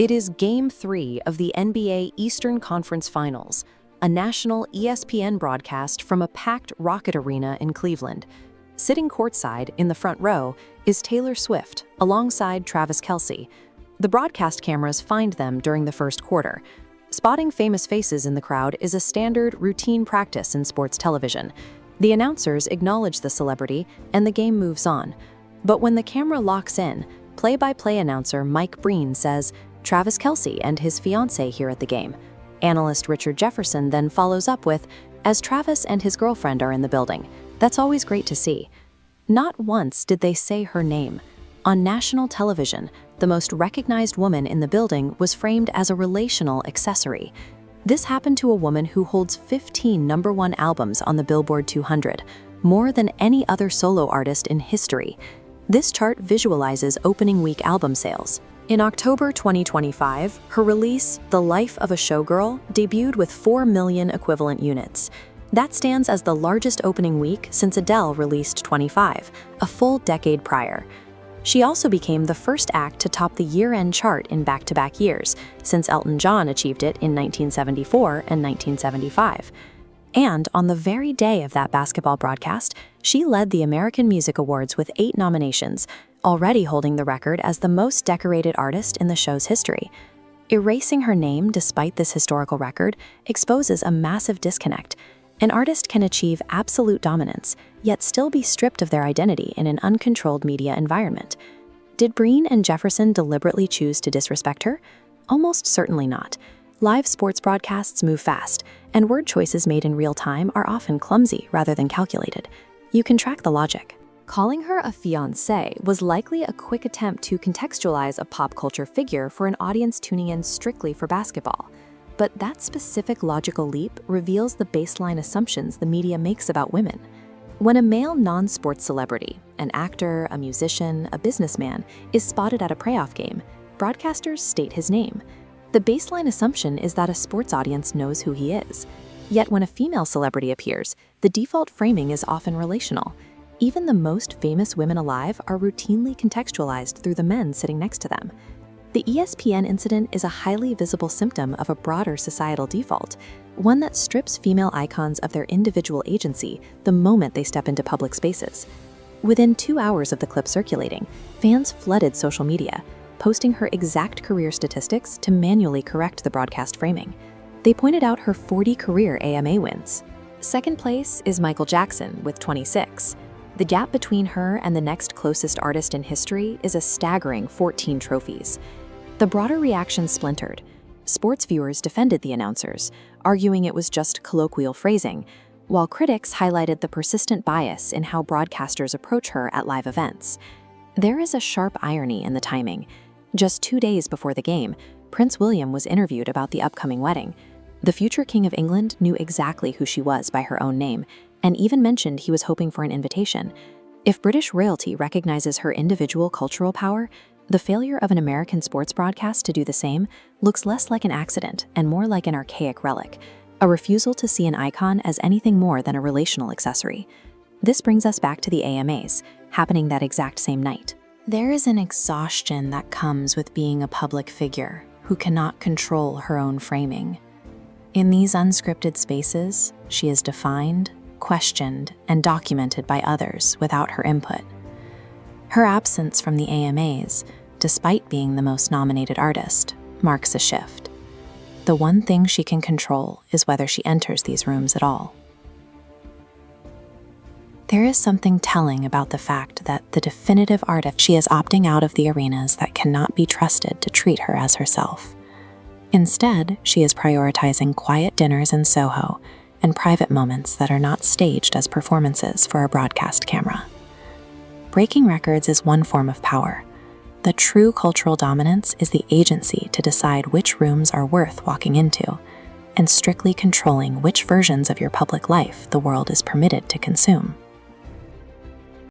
It is Game 3 of the NBA Eastern Conference Finals, a national ESPN broadcast from a packed Rocket Arena in Cleveland. Sitting courtside in the front row is Taylor Swift, alongside Travis Kelce. The broadcast cameras find them during the first quarter. Spotting famous faces in the crowd is a standard, routine practice in sports television. The announcers acknowledge the celebrity, and the game moves on. But when the camera locks in, play-by-play announcer Mike Breen says, "Travis Kelce and his fiancée here at the game." Analyst Richard Jefferson then follows up with, "As Travis and his girlfriend are in the building. That's always great to see." Not once did they say her name. On national television, the most recognized woman in the building was framed as a relational accessory. This happened to a woman who holds 15 #1 albums on the Billboard 200, more than any other solo artist in history. This chart visualizes opening week album sales. In October 2025, her release, The Life of a Showgirl, debuted with 4 million equivalent units. That stands as the largest opening week since Adele released 25, a full decade prior. She also became the first act to top the year-end chart in back-to-back years, since Elton John achieved it in 1974 and 1975. And on the very day of that basketball broadcast, she led the American Music Awards with 8 nominations, already holding the record as the most decorated artist in the show's history. Erasing her name despite this historical record exposes a massive disconnect. An artist can achieve absolute dominance, yet still be stripped of their identity in an uncontrolled media environment. Did Breen and Jefferson deliberately choose to disrespect her? Almost certainly not. Live sports broadcasts move fast, and word choices made in real time are often clumsy rather than calculated. You can track the logic. Calling her a fiancée was likely a quick attempt to contextualize a pop culture figure for an audience tuning in strictly for basketball. But that specific logical leap reveals the baseline assumptions the media makes about women. When a male non-sports celebrity, an actor, a musician, a businessman, is spotted at a playoff game, broadcasters state his name. The baseline assumption is that a sports audience knows who he is. Yet when a female celebrity appears, the default framing is often relational. Even the most famous women alive are routinely contextualized through the men sitting next to them. The ESPN incident is a highly visible symptom of a broader societal default, one that strips female icons of their individual agency the moment they step into public spaces. Within 2 hours of the clip circulating, fans flooded social media, posting her exact career statistics to manually correct the broadcast framing. They pointed out her 40 career AMA wins. Second place is Michael Jackson with 26. The gap between her and the next closest artist in history is a staggering 14 trophies. The broader reaction splintered. Sports viewers defended the announcers, arguing it was just colloquial phrasing, while critics highlighted the persistent bias in how broadcasters approach her at live events. There is a sharp irony in the timing. Just 2 days before the game, Prince William was interviewed about the upcoming wedding. The future King of England knew exactly who she was by her own name, and even mentioned he was hoping for an invitation. If British royalty recognizes her individual cultural power, the failure of an American sports broadcast to do the same looks less like an accident and more like an archaic relic, a refusal to see an icon as anything more than a relational accessory. This brings us back to the AMAs, happening that exact same night. There is an exhaustion that comes with being a public figure who cannot control her own framing. In these unscripted spaces, she is defined, questioned, and documented by others without her input. Her absence from the AMAs, despite being the most nominated artist, marks a shift. The one thing she can control is whether she enters these rooms at all. There is something telling about the fact that the definitive artist she is opting out of the arenas that cannot be trusted to treat her as herself. Instead, she is prioritizing quiet dinners in Soho and private moments that are not staged as performances for a broadcast camera. Breaking records is one form of power. The true cultural dominance is the agency to decide which rooms are worth walking into, and strictly controlling which versions of your public life the world is permitted to consume.